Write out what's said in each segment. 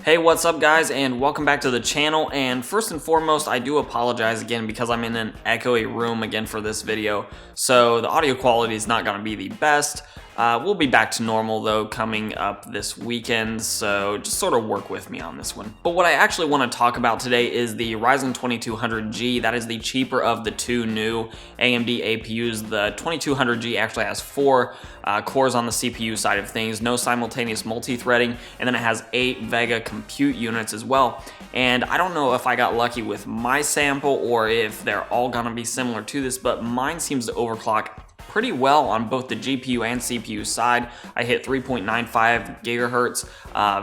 Hey, what's up guys, and welcome back to the channel. And first and foremost, I do apologize again because I'm in an echoey room again for this video, so the audio quality is not going to be the best. We'll be back to normal though coming up this weekend, so just sort of work with me on this one. But what I actually want to talk about today is the Ryzen 2200G. That is the cheaper of the two new AMD APUs. The 2200G actually has 4 cores on the CPU side of things, no simultaneous multi-threading, and then it has 8 Vega compute units as well. And I don't know if I got lucky with my sample or if they're all gonna be similar to this, but mine seems to overclock pretty well on both the GPU and CPU side. I hit 3.95 gigahertz,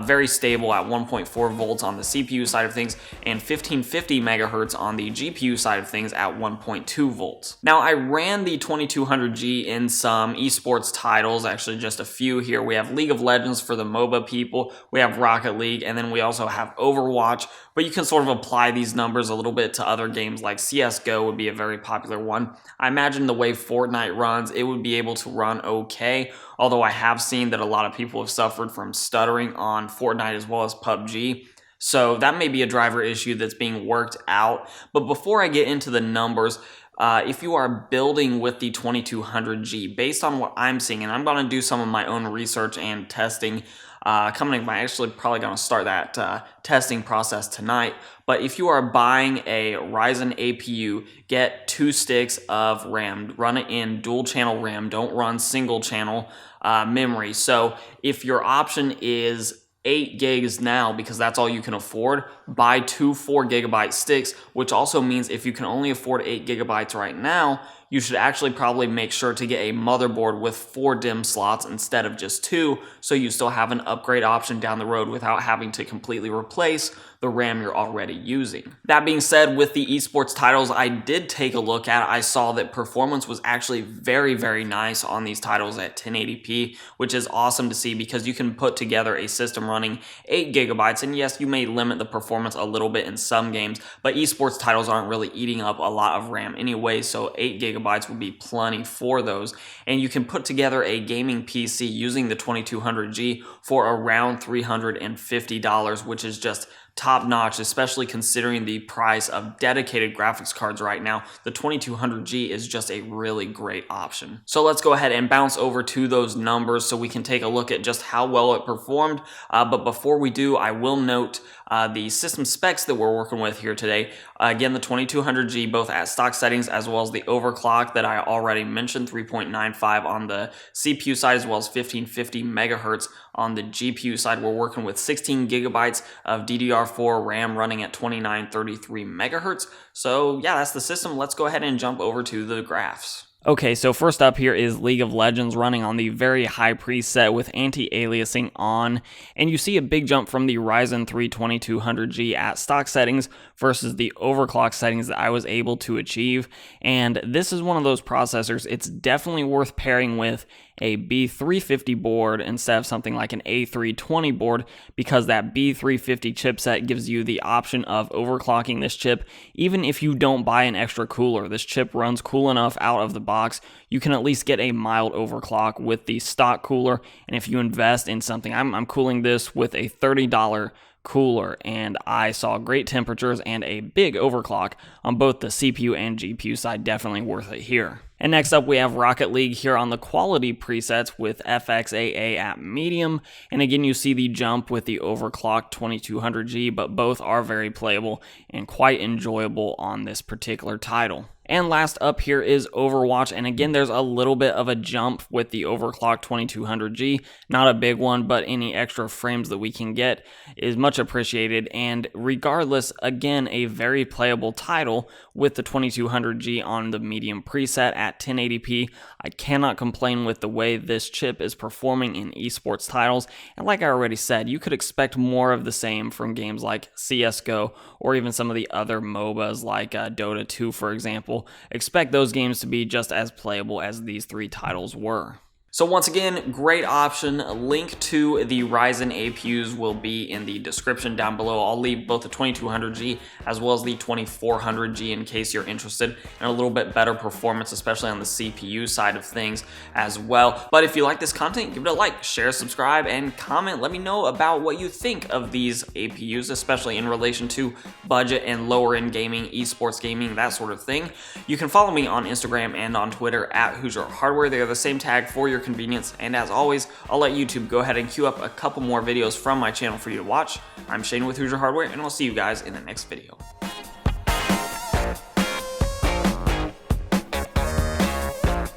very stable at 1.4 volts on the CPU side of things, and 1550 megahertz on the GPU side of things at 1.2 volts. Now, I ran the 2200G in some eSports titles, actually just a few here. We have League of Legends for the MOBA people, we have Rocket League, and then we also have Overwatch, but you can sort of apply these numbers a little bit to other games like CSGO would be a very popular one. I imagine the way Fortnite runs, it would be able to run okay, although I have seen that a lot of people have suffered from stuttering on Fortnite as well as PUBG. So that may be a driver issue that's being worked out. But before I get into the numbers, if you are building with the 2200G, based on what I'm seeing, and I'm going to do some of my own research and testing, I'm actually probably going to start that testing process tonight. But if you are buying a Ryzen APU, get 2 sticks of RAM. Run it in dual channel RAM. Don't run single channel memory. So if your option is 8 gigs now, because that's all you can afford, buy 2 4GB sticks, which also means if you can only afford 8 gigabytes right now, you should actually probably make sure to get a motherboard with 4 DIMM slots instead of just 2, so you still have an upgrade option down the road without having to completely replace the RAM you're already using. That being said, with the esports titles I did take a look at, I saw that performance was actually very nice on these titles at 1080p, which is awesome to see because you can put together a system running 8 gigabytes, and yes, you may limit the performance a little bit in some games, but esports titles aren't really eating up a lot of RAM anyway, so 8 gigabytes would be plenty for those. And you can put together a gaming PC using the 2200G for around $350, which is just top notch, especially considering the price of dedicated graphics cards right now. The 2200G is just a really great option. So let's go ahead and bounce over to those numbers so we can take a look at just how well it performed. But before we do, I will note the system specs that we're working with here today. Again, the 2200G, both at stock settings as well as the overclock that I already mentioned, 3.95 on the CPU side as well as 1550 megahertz on the GPU side. We're working with 16 gigabytes of DDR4 RAM running at 2933 megahertz. So yeah, that's the system. Let's go ahead and jump over to the graphs. Okay, so first up here is League of Legends running on the very high preset with anti-aliasing on, and you see a big jump from the Ryzen 3 2200G at stock settings versus the overclock settings that I was able to achieve. And this is one of those processors, it's definitely worth pairing with a B350 board instead of something like an A320 board, because that B350 chipset gives you the option of overclocking this chip even if you don't buy an extra cooler. This chip runs cool enough out of the box, you can at least get a mild overclock with the stock cooler. And if you invest in something, I'm cooling this with a $30 cooler, and I saw great temperatures and a big overclock on both the CPU and GPU side. Definitely worth it here. And next up, we have Rocket League here on the quality presets with FXAA at medium. And again, you see the jump with the overclocked 2200G, but both are very playable and quite enjoyable on this particular title. And last up here is Overwatch, and again, there's a little bit of a jump with the overclocked 2200G. Not a big one, but any extra frames that we can get is much appreciated. And regardless, again, a very playable title with the 2200G on the medium preset at 1080p. I cannot complain with the way this chip is performing in esports titles. And like I already said, you could expect more of the same from games like CSGO or even some of the other MOBAs like Dota 2, for example. Expect those games to be just as playable as these 3 titles were. So once again, great option. A link to the Ryzen APUs will be in the description down below. I'll leave both the 2200G as well as the 2400G in case you're interested in a little bit better performance, especially on the CPU side of things as well. But if you like this content, give it a like, share, subscribe, and comment. Let me know about what you think of these APUs, especially in relation to budget and lower end gaming, esports gaming, that sort of thing. You can follow me on Instagram and on Twitter at Hoosier Hardware. They are the same tag for your convenience, and as always, I'll let YouTube go ahead and queue up a couple more videos from my channel for you to watch. I'm Shane with Hoosier Hardware, and I'll see you guys in the next video.